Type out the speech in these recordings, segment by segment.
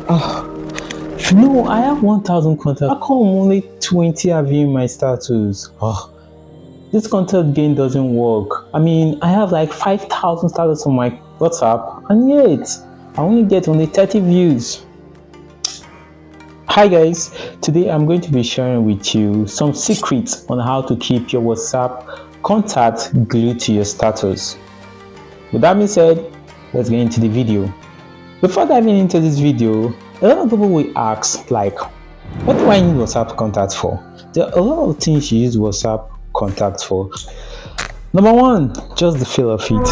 No, I have 1,000 contacts. How come only 20 are viewing my status? This content game doesn't work. I mean, I have like 5,000 status on my WhatsApp, and yet I only get only 30 views. Hi guys, today I'm going to be sharing with you some secrets on how to keep your WhatsApp contact glued to your status. With that being said, let's get into the video. Before diving into this video, a lot of people will ask like, what do I need WhatsApp contacts for? There are a lot of things you use WhatsApp contacts for. Number one, just the feel of it.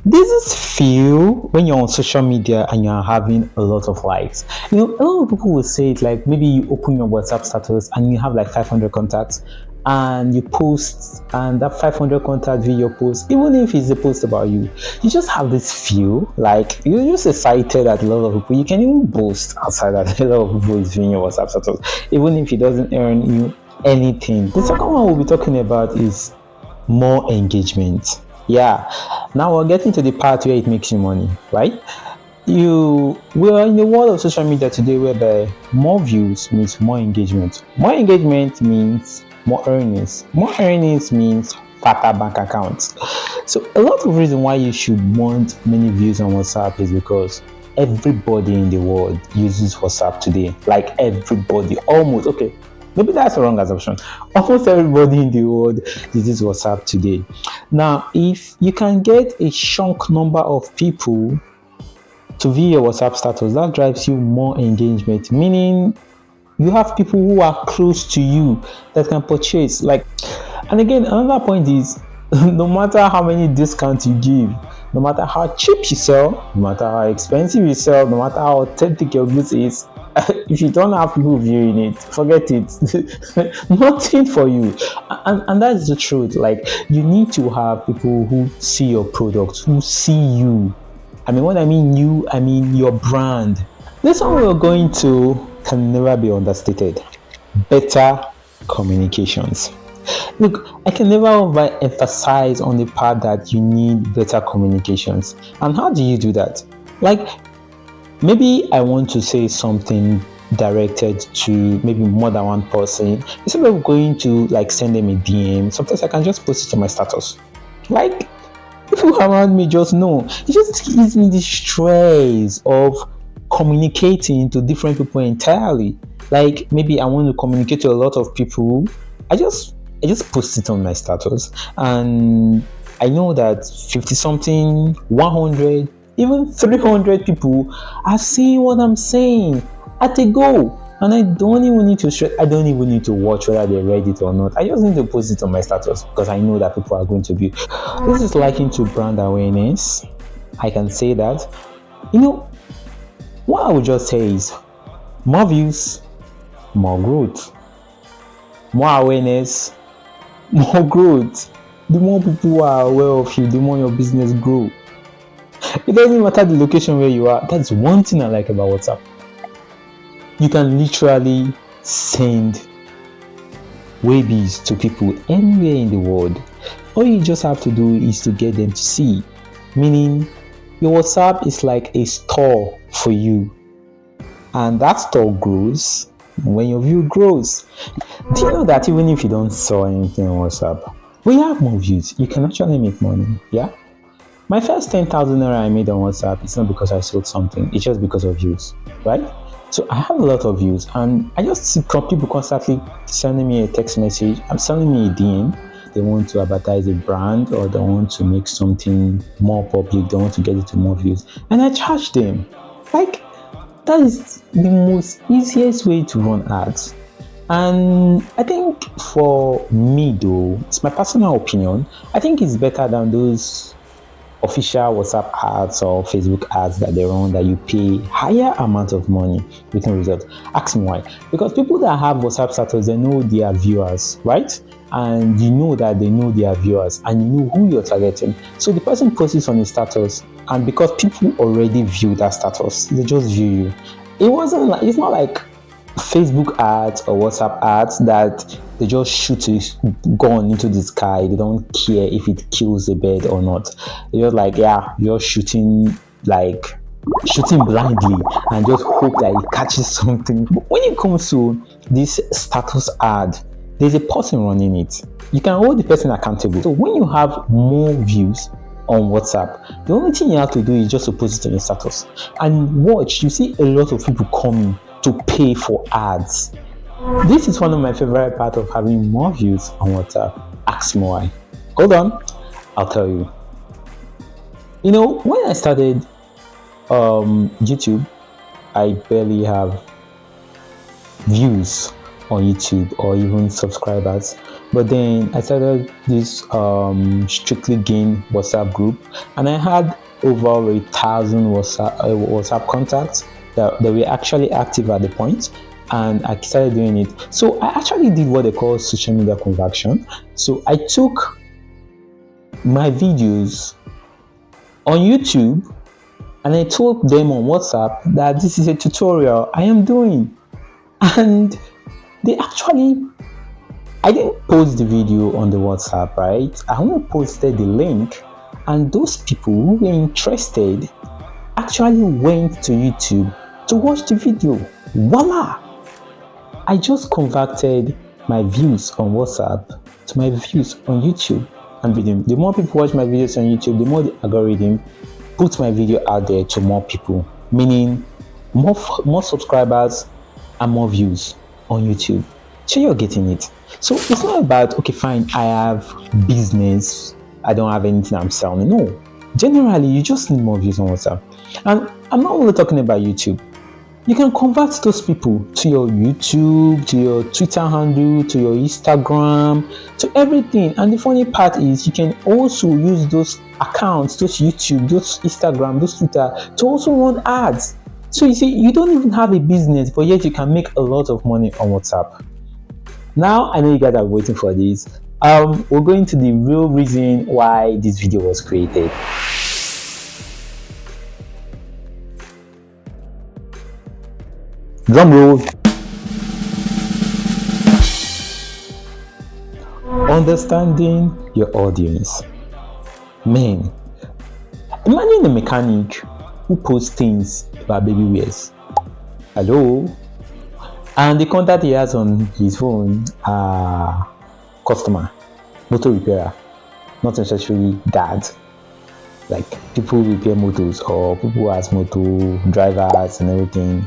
There's this feel when you're on social media and you're having a lot of likes. A lot of people will say it like maybe you open your WhatsApp status and you have like 500 contacts and you post, and that 500 contact video post, even if it's a post about you, you just have this feel like you're just excited at a lot of people. You can even boast outside that a lot of people is viewing your WhatsApp status, even if it doesn't earn you anything. The second one we'll be talking about is more engagement. Yeah, now we're getting to the part where it makes you money, right? We are in the world of social media today whereby more views means more engagement. More engagement means more earnings. More earnings means fatter bank accounts. So a lot of reason why you should want many views on WhatsApp is because everybody in the world uses WhatsApp today. Like everybody, almost. Okay, maybe that's a wrong assumption. Almost everybody in the world uses WhatsApp today. Now, if you can get a chunk number of people to view your WhatsApp status, that drives you more engagement, meaning you have people who are close to you that can purchase. And again, another point is no matter how many discounts you give, no matter how cheap you sell, no matter how expensive you sell, no matter how authentic your goods is, if you don't have people viewing it, forget it. Nothing for you. And that's the truth. Like, you need to have people who see your product, who see you. I mean, when I mean you, I mean your brand. This one we're going to can never be understated. Better communications. Look, I can never overemphasize on the part that you need better communications. And how do you do that? Like, maybe I want to say something directed to maybe more than one person. Instead of going to like send them a DM, sometimes I can just post it on my status. Like, people around me just know. It just gives me the stress of communicating to different people entirely. Like, maybe I want to communicate to a lot of people. I just post it on my status, and I know that 50 something, 100, even 300 people are seeing what I'm saying at a go. And I don't even need to stress. I don't even need to watch whether they read it or not. I just need to post it on my status because I know that people are going to view. This is likened to brand awareness. I can say that. What I would just say is more views, more growth. More awareness, more growth. The more people are aware of you, the more your business grows. It doesn't matter the location where you are. That's one thing I like about WhatsApp. You can literally send webbies to people anywhere in the world. All you just have to do is to get them to see. Meaning, your WhatsApp is like a store for you. And that store grows when your view grows. Do you know that even if you don't sell anything on WhatsApp, when you have more views, you can actually make money? Yeah? My first 10,000 naira I made on WhatsApp, it's not because I sold something, it's just because of views, right? So I have a lot of views, and I just see people constantly sending me a text message, I'm sending me a DM. They want to advertise a brand, or they want to make something more public, they want to get it to more views, and I charge them. Like, that is the most easiest way to run ads. And I think for me though, it's my personal opinion, I think it's better than those official WhatsApp ads or Facebook ads that they run that you pay higher amount of money with no result. Ask me why. Because people that have WhatsApp status, they know their viewers, right? And you know that they know their viewers, and you know who you're targeting. So the person posts it on his status, and because people already view that status, they just view you. It's not like Facebook ads or WhatsApp ads that they just shoot a gun into the sky. They don't care if it kills a bird or not. They're just like, yeah, you're shooting like shooting blindly and just hope that it catches something. But when it comes to this status ad, there's a person running it. You can hold the person accountable. So when you have more views on WhatsApp, the only thing you have to do is just to post it on your status. And watch, you see a lot of people coming to pay for ads. This is one of my favorite parts of having more views on WhatsApp. Ask me why. Hold on, I'll tell you. You know, when I started YouTube, I barely have views on YouTube or even subscribers. But then I started this Strictly Gain WhatsApp group, and I had over 1,000 WhatsApp contacts that were actually active at the point, and I started doing it. So I actually did what they call social media conversion. So I took my videos on YouTube and I told them on WhatsApp that this is a tutorial I am doing, and they actually, I didn't post the video on the WhatsApp, right? I only posted the link, and those people who were interested actually went to YouTube to watch the video. Voila! I just converted my views on WhatsApp to my views on YouTube and video. The more people watch my videos on YouTube, the more the algorithm puts my video out there to more people, meaning more subscribers and more views on YouTube. So you're getting it. So it's not about, okay, fine, I have business, I don't have anything I'm selling. No, generally you just need more views on WhatsApp. And I'm not only talking about YouTube. You can convert those people to your YouTube, to your Twitter handle, to your Instagram, to everything. And the funny part is you can also use those accounts, those YouTube, those Instagram, those Twitter, to also run ads. So you see, you don't even have a business, but yet you can make a lot of money on WhatsApp. Now, I know you guys are waiting for this. We're going to the real reason why this video was created. Drum roll. Understanding your audience. Man, imagine a mechanic who posts things about baby wears. Hello? And the contact he has on his phone are customer, motor repairer, not necessarily dad. Like people who repair motors or people who has motor drivers and everything.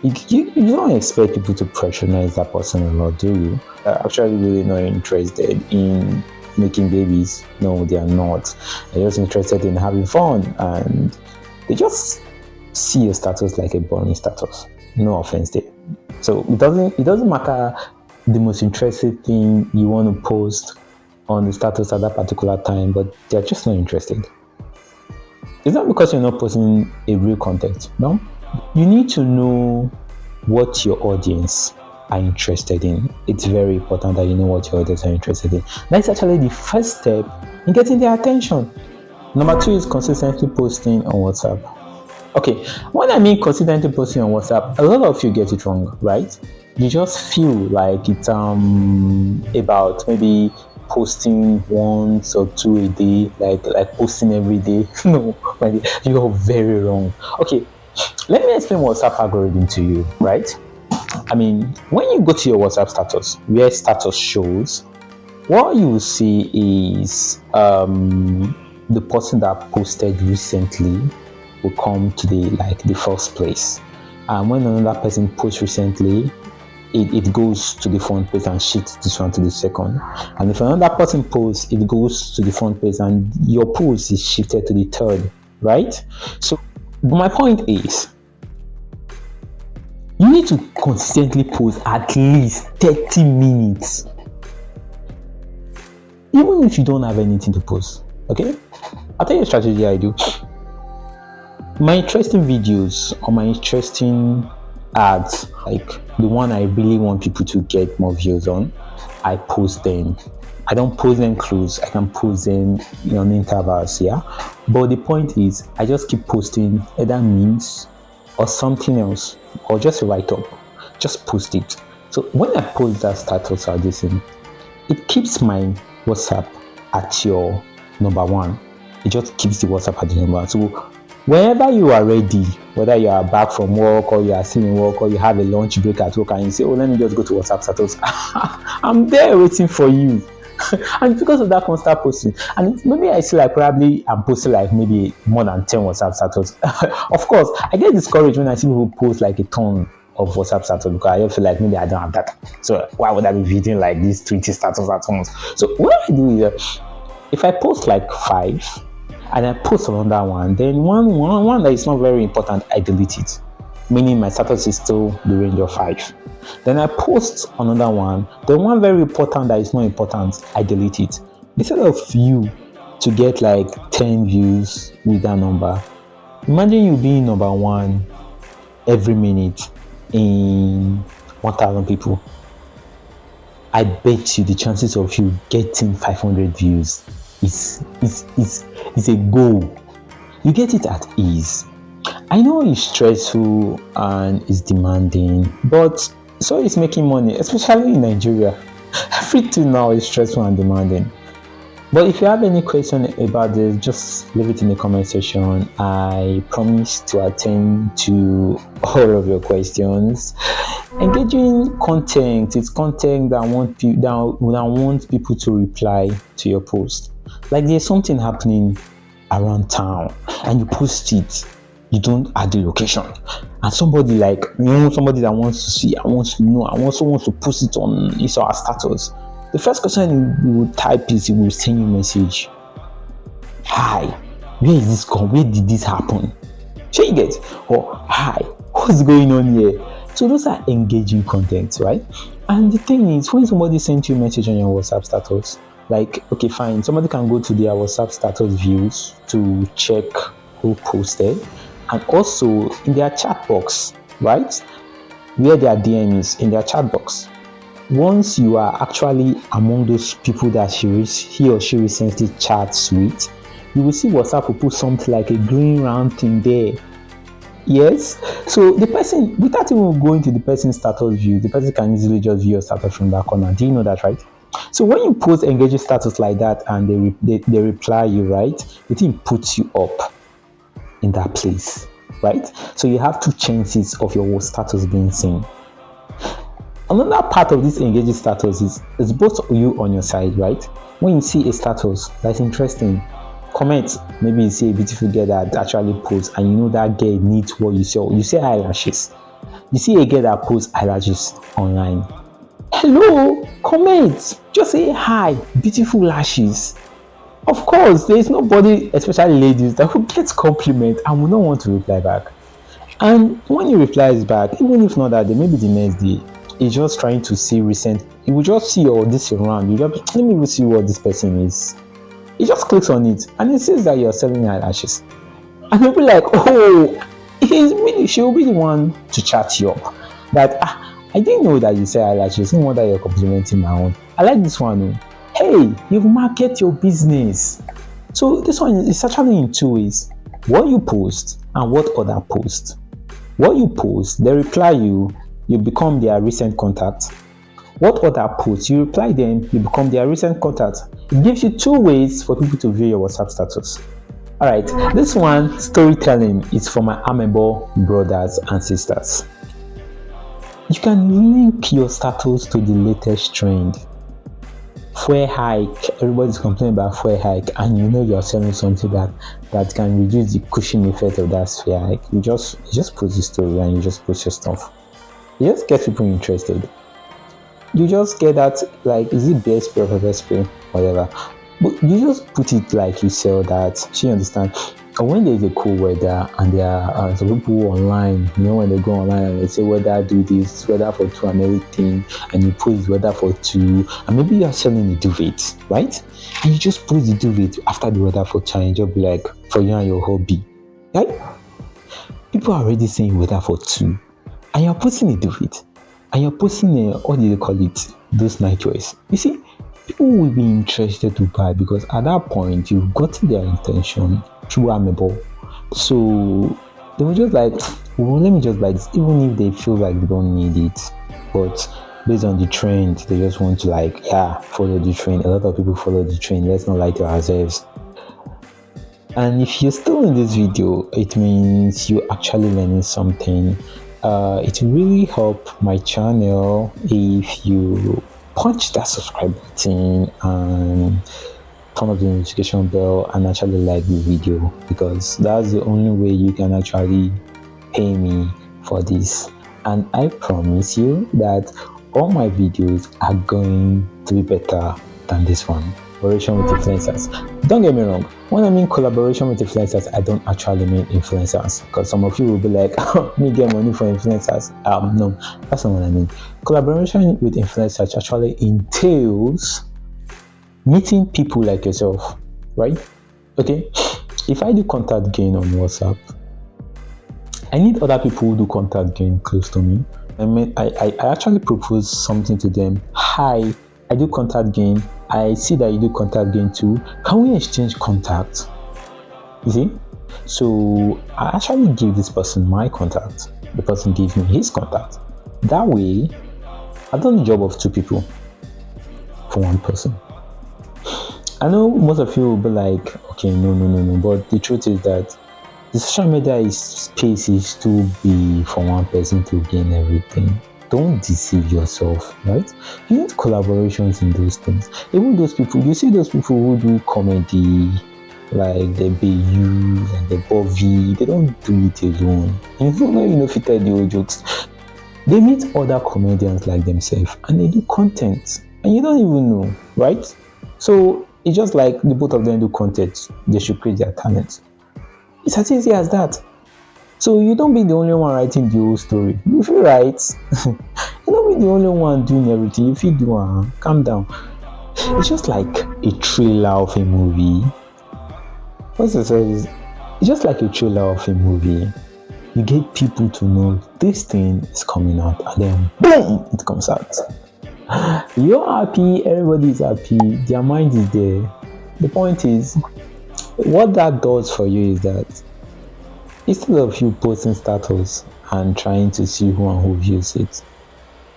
You don't expect people to patronize that person a lot, do you? They're actually really not interested in making babies. No, they are not. They're just interested in having fun, and they just see your status like a boring status. No offense there. So it doesn't matter the most interesting thing you want to post on the status at that particular time, but they're just not interested. It's not because you're not posting a real content, no? You need to know what your audience are interested in. It's very important that you know what your audience are interested in. That's actually the first step in getting their attention. Number 2 is consistently posting on WhatsApp. Okay, when I mean consistently posting on WhatsApp, a lot of you get it wrong, right? You just feel like it's about maybe posting once or 2 a day, like posting every day. No, you're very wrong. Okay, let me explain WhatsApp algorithm to you, right? I mean, when you go to your WhatsApp status, where status shows, what you will see is the person that posted recently will come to the first place. And when another person posts recently, it goes to the front page and shifts this one to the second. And if another person posts, it goes to the front page and your post is shifted to the third, right? So my point is, you need to consistently post at least 30 minutes. Even if you don't have anything to post, okay? I'll tell you a strategy I do. My interesting videos or my interesting ads, like the one I really want people to get more views on, I post them. I don't post them close. I can post them on intervals, yeah? But the point is, I just keep posting either memes or something else, or just a write-up. Just post it. So when I post that status or this thing, it keeps my WhatsApp at your number 1. It just keeps the WhatsApp at the number 1. So Whenever you are ready, whether you are back from work or you are still in work or you have a lunch break at work and you say, oh, let me just go to WhatsApp status, I'm there waiting for you. And because of that constant posting, and maybe I see like probably I'm posting like maybe more than 10 WhatsApp status. Of course, I get discouraged when I see people post like a ton of WhatsApp status because I feel like maybe I don't have data. So why would I be reading like these 20 status at once? So what I do is if I post like 5 and I post another one, then one that is not very important, I delete it. Meaning my status is still the range of 5. Then I post another one, then one very important that is not important, I delete it. Instead of you to get like 10 views with that number, imagine you being number 1 every minute in 1,000 people. I bet you the chances of you getting 500 views is a goal. You get it at ease. I know it's stressful and it's demanding, but so is making money, especially in Nigeria. Everything now is stressful and demanding. But if you have any question about this, just leave it in the comment section. I promise to attend to all of your questions. Engaging content, it's content that wants people to reply to your post. Like there's something happening around town and you post it, you don't add the location, and somebody like somebody that wants to see, I wants to know, I also wants to post it on his or her status. The first question you will type is, he will send you a message. Hi, where is this gone? Where did this happen? So you get, or hi, what's going on here? So those are engaging content, right? And the thing is, when somebody sends you a message on your WhatsApp status, like, okay, fine, somebody can go to their WhatsApp status views to check who posted, and also in their chat box, right? Where their DM is in their chat box. Once you are actually among those people that he or she recently chats with, you will see WhatsApp will put something like a green round thing there. Yes, so the person, without even going to the person's status view, the person can easily just view your status from that corner. Do you know that, right? So when you post engaging status like that and they reply you, right, the thing puts you up in that place, right? So you have 2 chances of your status being seen. Another part of this engaging status is both you on your side, right? When you see a status that's interesting, comment. Maybe you see a beautiful girl that actually posts and you know that girl needs what you saw. You say eyelashes. You see a girl that posts eyelashes online. Hello, comment. Just say hi, beautiful lashes. Of course, there is nobody, especially ladies, that will get compliment and will not want to reply back. And when he replies back, even if not that day, maybe the next day, he's just trying to see recent. He will just see all this around. You just let me see what this person is. He just clicks on it and it says that you're selling eyelashes. And he'll be like, oh, she'll be the one to chat you up. That I didn't know that you sell eyelashes. No wonder you're complimenting my own. I like this one. Hey, you market your business. So this one is actually in 2 ways. What you post and what other post. What you post, they reply you become their recent contact. What other posts, you reply them, you become their recent contact. It gives you 2 ways for people to view your WhatsApp status. Alright, this one, storytelling, is for my Amebo brothers and sisters. You can link your status to the latest trend. Fuel hike, everybody's complaining about fuel hike, and you know you're selling something that can reduce the cushion effect of that fuel hike. You just post the story and you just post your stuff. You just get people interested. You just get that, like, is it bear spray or pepper spray, whatever. But you just put it like you sell that. She understand. And when there's a cool weather and there are some people online, you know, when they go online and they say weather do this, weather for 2 and everything, and you put weather for 2, and maybe you're selling a duvet, right? And you just put the duvet after the weather for 2 and you just be like, for you and your hobby, right? People are already saying weather for 2, and you're putting a duvet, and you're posting what do they call it? Those nightwears. You see, people will be interested to buy because at that point you've gotten their intention through Amebo. So they were just like, well, let me just buy this, even if they feel like they don't need it. But based on the trend, they just want to follow the trend. A lot of people follow the trend. Let's not lie to ourselves. And if you're still in this video, it means you're actually learning something. It will really help my channel if you punch that subscribe button and turn on the notification bell and actually like the video, because that's the only way you can actually pay me for this. And I promise you that all my videos are going to be better than this one. Collaboration with influencers. Don't get me wrong, when I mean collaboration with influencers, I don't actually mean influencers, because some of you will be like, oh, me get money for influencers. No, that's not what I mean. Collaboration with influencers actually entails meeting people like yourself, right? Okay, if I do contact gain on WhatsApp, I need other people who do contact gain close to me. I actually propose something to them. Hi, I do contact gain. I see that you do contact gain too. Can we exchange contacts? You see? So I actually give this person my contact. The person gives me his contact. That way, I've done the job of two people for one person. I know most of you will be like, okay, no. But the truth is that the social media space is too big for one person to gain everything. Don't deceive yourself, right? You need collaborations in those things. Even those people, you see those people who do comedy, like the Bayu and the Bovy, they don't do it alone. If you tell the old jokes, they meet other comedians like themselves and they do content, and you don't even know, right? So it's just like the both of them do content, they should create their talent. It's as easy as that. So you don't be the only one writing the whole story. If you write, you don't be the only one doing everything. If you do, calm down. It's just like a trailer of a movie. What's the service? It's just like a trailer of a movie. You get people to know this thing is coming out, and then boom, it comes out. You're happy, everybody is happy, their mind is there. The point is, what that does for you is that instead of you posting status and trying to see who and who views it,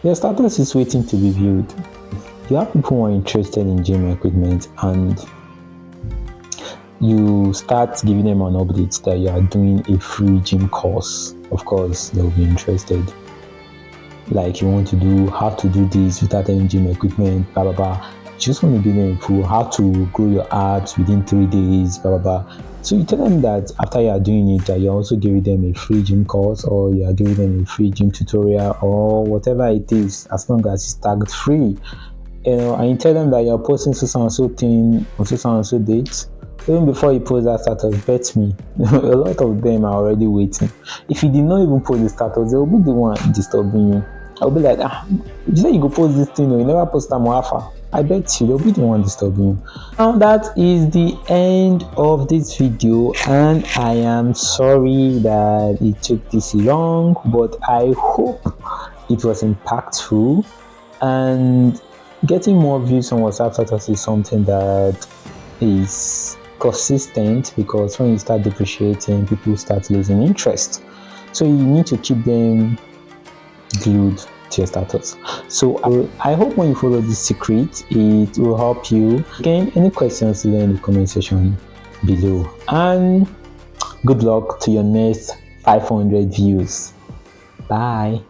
your status is waiting to be viewed. You have people who are interested in gym equipment and you start giving them an update that you are doing a free gym course. Of course, they'll be interested. Like you want to do how to do this without any gym equipment, blah blah blah. You just want to give them info how to grow your abs within 3 days, blah blah blah. So you tell them that after you are doing it, that you're also giving them a free gym course, or you are giving them a free gym tutorial, or whatever it is, as long as it's tagged free. And you tell them that you're posting so and so thing on so and so date. Even before you post that status, bet me, a lot of them are already waiting. If you did not even post the status, they will be the one disturbing you. I'll be like, you say you go post this thing, or you never post them alpha. I bet you they'll be the one disturbing you. Now that is the end of this video, and I am sorry that it took this long, but I hope it was impactful. And getting more views on WhatsApp status is something that is consistent, because when you start depreciating, people start losing interest. So you need to keep them glued to your status. So I hope when you follow this secret, it will help you. Again, any questions, leave in the comment section below. And good luck to your next 500 views. Bye.